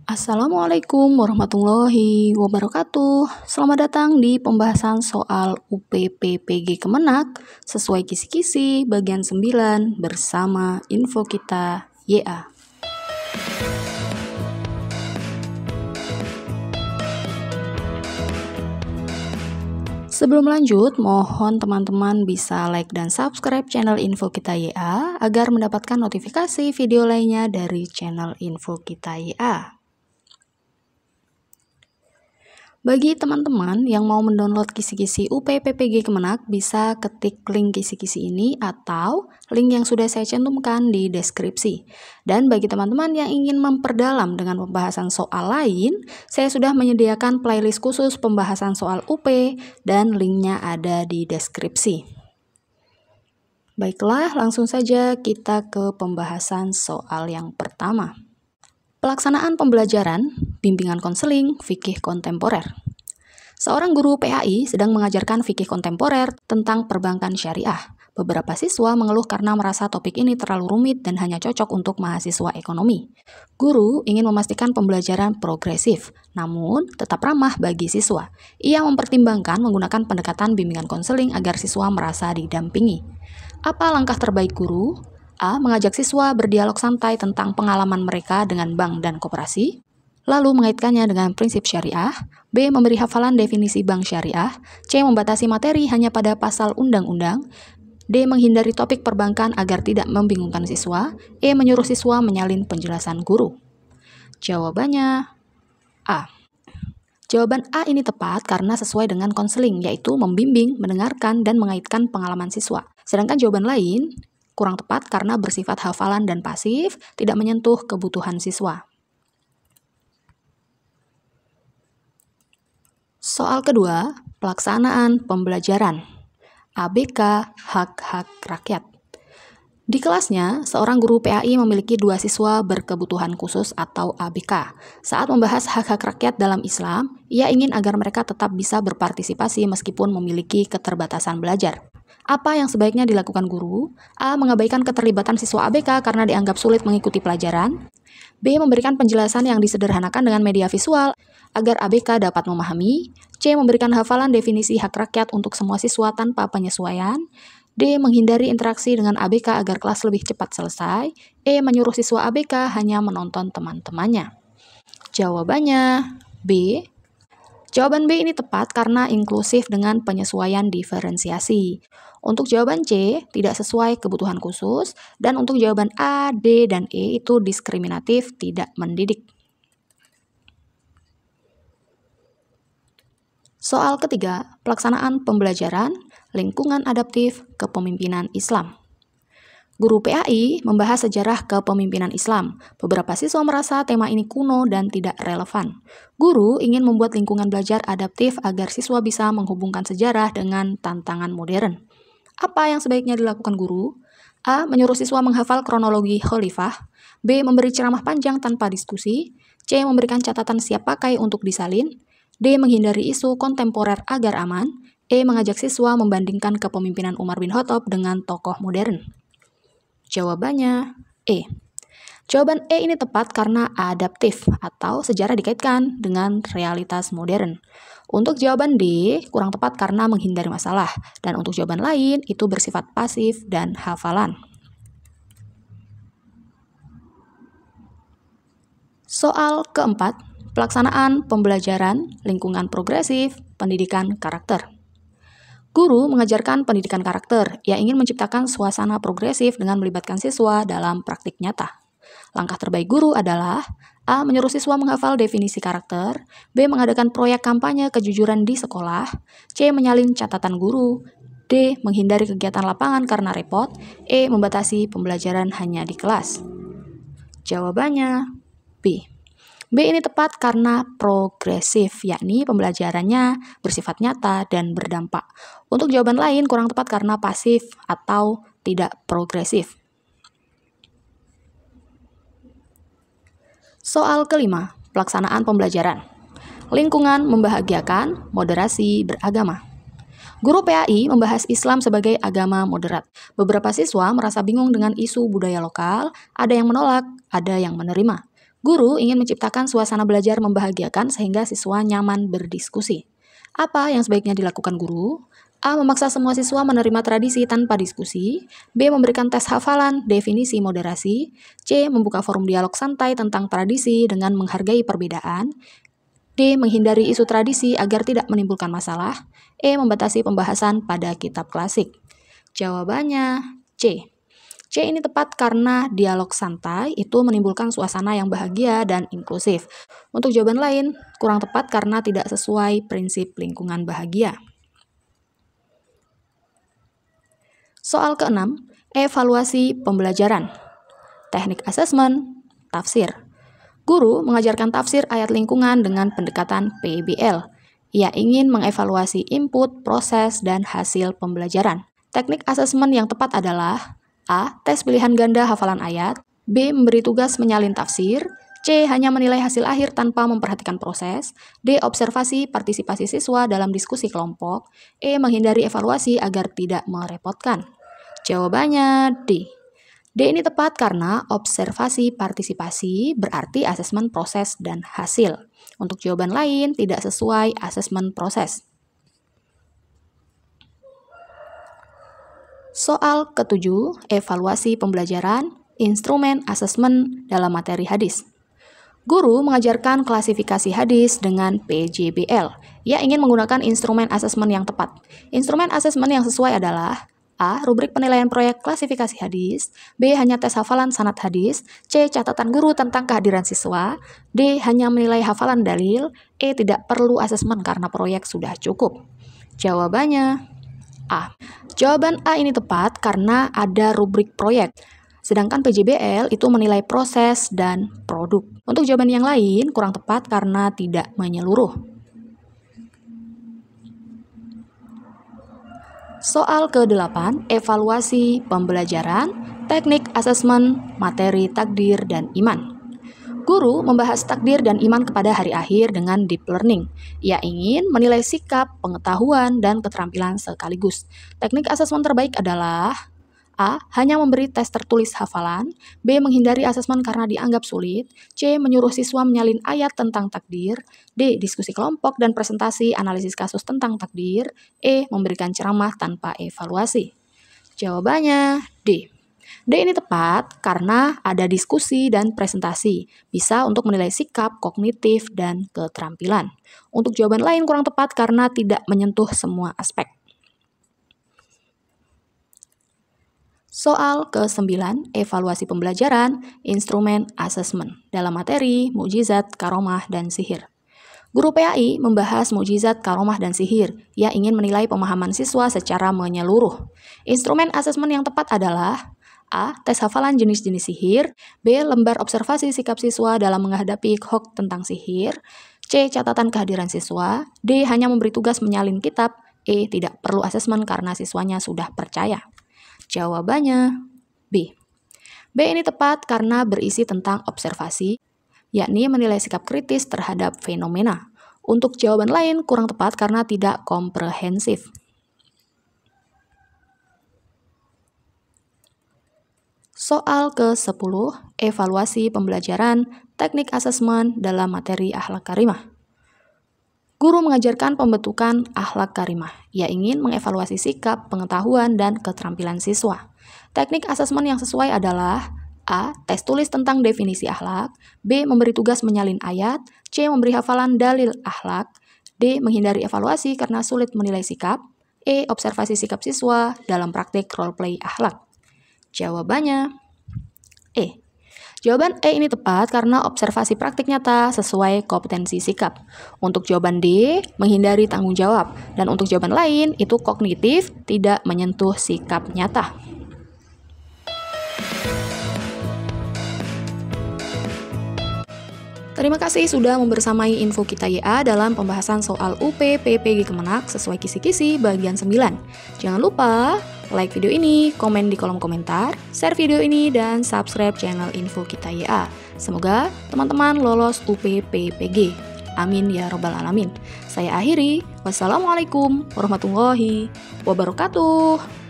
Assalamualaikum warahmatullahi wabarakatuh. Selamat datang di pembahasan soal UPPPG Kemenak sesuai kisi-kisi bagian 9 bersama info kita YA. Sebelum lanjut, mohon teman-teman bisa like dan subscribe channel Info Kita YA agar mendapatkan notifikasi video lainnya dari channel Info Kita YA. Bagi teman-teman yang mau mendownload kisi-kisi UPPPG Kemenak, bisa ketik link kisi-kisi ini atau link yang sudah saya cantumkan di deskripsi. Dan bagi teman-teman yang ingin memperdalam dengan pembahasan soal lain, saya sudah menyediakan playlist khusus pembahasan soal UP dan linknya ada di deskripsi. Baiklah, langsung saja kita ke pembahasan soal yang pertama. Pelaksanaan pembelajaran, bimbingan konseling, fikih kontemporer. Seorang guru PAI sedang mengajarkan fikih kontemporer tentang perbankan syariah. Beberapa siswa mengeluh karena merasa topik ini terlalu rumit dan hanya cocok untuk mahasiswa ekonomi. Guru ingin memastikan pembelajaran progresif, namun tetap ramah bagi siswa. Ia mempertimbangkan menggunakan pendekatan bimbingan konseling agar siswa merasa didampingi. Apa langkah terbaik guru? A. Mengajak siswa berdialog santai tentang pengalaman mereka dengan bank dan koperasi, lalu mengaitkannya dengan prinsip syariah. B. Memberi hafalan definisi bank syariah. C. Membatasi materi hanya pada pasal undang-undang. D. Menghindari topik perbankan agar tidak membingungkan siswa. E. Menyuruh siswa menyalin penjelasan guru. Jawabannya A. Jawaban A ini tepat karena sesuai dengan konseling, yaitu membimbing, mendengarkan, dan mengaitkan pengalaman siswa. Sedangkan jawaban lain kurang tepat karena bersifat hafalan dan pasif, tidak menyentuh kebutuhan siswa. Soal kedua, pelaksanaan pembelajaran. ABK, hak-hak rakyat. Di kelasnya, seorang guru PAI memiliki 2 siswa berkebutuhan khusus atau ABK. Saat membahas hak-hak rakyat dalam Islam, ia ingin agar mereka tetap bisa berpartisipasi meskipun memiliki keterbatasan belajar. Apa yang sebaiknya dilakukan guru? A. Mengabaikan keterlibatan siswa ABK karena dianggap sulit mengikuti pelajaran. B. Memberikan penjelasan yang disederhanakan dengan media visual agar ABK dapat memahami. C. Memberikan hafalan definisi hak rakyat untuk semua siswa tanpa penyesuaian. D. Menghindari interaksi dengan ABK agar kelas lebih cepat selesai. E. Menyuruh siswa ABK hanya menonton teman-temannya. Jawabannya B. Jawaban B ini tepat karena inklusif dengan penyesuaian diferensiasi. Untuk jawaban C, tidak sesuai kebutuhan khusus, dan untuk jawaban A, D, dan E itu diskriminatif, tidak mendidik. Soal ketiga, pelaksanaan pembelajaran, lingkungan adaptif, kepemimpinan Islam. Guru PAI membahas sejarah kepemimpinan Islam. Beberapa siswa merasa tema ini kuno dan tidak relevan. Guru ingin membuat lingkungan belajar adaptif agar siswa bisa menghubungkan sejarah dengan tantangan modern. Apa yang sebaiknya dilakukan guru? A. Menyuruh siswa menghafal kronologi khalifah. B. Memberi ceramah panjang tanpa diskusi. C. Memberikan catatan siap pakai untuk disalin. D. Menghindari isu kontemporer agar aman. E. Mengajak siswa membandingkan kepemimpinan Umar bin Khattab dengan tokoh modern. Jawabannya E. Jawaban E ini tepat karena adaptif atau sejarah dikaitkan dengan realitas modern. Untuk jawaban D kurang tepat karena menghindari masalah. Dan untuk jawaban lain itu bersifat pasif dan hafalan. Soal keempat, pelaksanaan pembelajaran, lingkungan progresif, pendidikan karakter. Guru mengajarkan pendidikan karakter. Ia ingin menciptakan suasana progresif dengan melibatkan siswa dalam praktik nyata. Langkah terbaik guru adalah A. Menyuruh siswa menghafal definisi karakter. B. Mengadakan proyek kampanye kejujuran di sekolah. C. Menyalin catatan guru. D. Menghindari kegiatan lapangan karena repot. E. Membatasi pembelajaran hanya di kelas. Jawabannya B. B ini tepat karena progresif, yakni pembelajarannya bersifat nyata dan berdampak. Untuk jawaban lain kurang tepat karena pasif atau tidak progresif. Soal kelima, pelaksanaan pembelajaran. Lingkungan membahagiakan, moderasi beragama. Guru PAI membahas Islam sebagai agama moderat. Beberapa siswa merasa bingung dengan isu budaya lokal, ada yang menolak, ada yang menerima. Guru ingin menciptakan suasana belajar membahagiakan sehingga siswa nyaman berdiskusi. Apa yang sebaiknya dilakukan guru? A. Memaksa semua siswa menerima tradisi tanpa diskusi. B. Memberikan tes hafalan, definisi moderasi. C. Membuka forum dialog santai tentang tradisi dengan menghargai perbedaan. D. Menghindari isu tradisi agar tidak menimbulkan masalah. E. Membatasi pembahasan pada kitab klasik. Jawabannya C. C ini tepat karena dialog santai itu menimbulkan suasana yang bahagia dan inklusif. Untuk jawaban lain, kurang tepat karena tidak sesuai prinsip lingkungan bahagia. Soal ke-6, evaluasi pembelajaran. Teknik asesmen, tafsir. Guru mengajarkan tafsir ayat lingkungan dengan pendekatan PBL. Ia ingin mengevaluasi input, proses, dan hasil pembelajaran. Teknik asesmen yang tepat adalah A. Tes pilihan ganda hafalan ayat. B. Memberi tugas menyalin tafsir. C. Hanya menilai hasil akhir tanpa memperhatikan proses. D. Observasi partisipasi siswa dalam diskusi kelompok. E. Menghindari evaluasi agar tidak merepotkan. Jawabannya D. D ini tepat karena observasi partisipasi berarti asesmen proses dan hasil. Untuk jawaban lain tidak sesuai asesmen proses. Soal ke-7, evaluasi pembelajaran, instrumen asesmen dalam materi hadis. Guru mengajarkan klasifikasi hadis dengan PJBL. Ia ingin menggunakan instrumen asesmen yang tepat. Instrumen asesmen yang sesuai adalah A. Rubrik penilaian proyek klasifikasi hadis. B. Hanya tes hafalan sanad hadis. C. Catatan guru tentang kehadiran siswa. D. Hanya menilai hafalan dalil. E. Tidak perlu asesmen karena proyek sudah cukup. Jawabannya A. Jawaban A ini tepat karena ada rubrik proyek. Sedangkan PJBL itu menilai proses dan produk. Untuk jawaban yang lain kurang tepat karena tidak menyeluruh. Soal ke-8, evaluasi pembelajaran, teknik asesmen, materi takdir dan iman. Guru membahas takdir dan iman kepada hari akhir dengan deep learning. Ia ingin menilai sikap, pengetahuan, dan keterampilan sekaligus. Teknik asesmen terbaik adalah A. Hanya memberi tes tertulis hafalan. B. Menghindari asesmen karena dianggap sulit. C. Menyuruh siswa menyalin ayat tentang takdir. D. Diskusi kelompok dan presentasi analisis kasus tentang takdir. E. Memberikan ceramah tanpa evaluasi. Jawabannya D. D ini tepat karena ada diskusi dan presentasi. Bisa untuk menilai sikap, kognitif, dan keterampilan. Untuk jawaban lain kurang tepat karena tidak menyentuh semua aspek. Soal ke-9, evaluasi pembelajaran, instrumen asesmen dalam materi, mukjizat, karomah, dan sihir. Guru PAI membahas mukjizat, karomah, dan sihir. Ia ingin menilai pemahaman siswa secara menyeluruh. Instrumen asesmen yang tepat adalah A. Tes hafalan jenis-jenis sihir. B. Lembar observasi sikap siswa dalam menghadapi hoax tentang sihir. C. Catatan kehadiran siswa. D. Hanya memberi tugas menyalin kitab. E. Tidak perlu asesmen karena siswanya sudah percaya. Jawabannya B. B ini tepat karena berisi tentang observasi, yakni menilai sikap kritis terhadap fenomena. Untuk jawaban lain kurang tepat karena tidak komprehensif. Soal ke-10, evaluasi pembelajaran, teknik asesmen dalam materi akhlak karimah. Guru mengajarkan pembentukan akhlak karimah. Ia ingin mengevaluasi sikap, pengetahuan, dan keterampilan siswa. Teknik asesmen yang sesuai adalah A. Tes tulis tentang definisi akhlak. B. Memberi tugas menyalin ayat. C. Memberi hafalan dalil akhlak. D. Menghindari evaluasi karena sulit menilai sikap. E. Observasi sikap siswa dalam praktik role-play akhlak. Jawabannya E. Jawaban E ini tepat karena observasi praktik nyata sesuai kompetensi sikap. Untuk jawaban D, menghindari tanggung jawab. Dan untuk jawaban lain, itu kognitif, tidak menyentuh sikap nyata. Terima kasih sudah membersamai Info Kita YA dalam pembahasan soal UP PPG Kemenak sesuai kisi-kisi bagian 9. Jangan lupa like video ini, komen di kolom komentar, share video ini, dan subscribe channel Info Kita YA. Semoga teman-teman lolos UP PPG. Amin ya robbal alamin. Saya akhiri. Wassalamualaikum warahmatullahi wabarakatuh.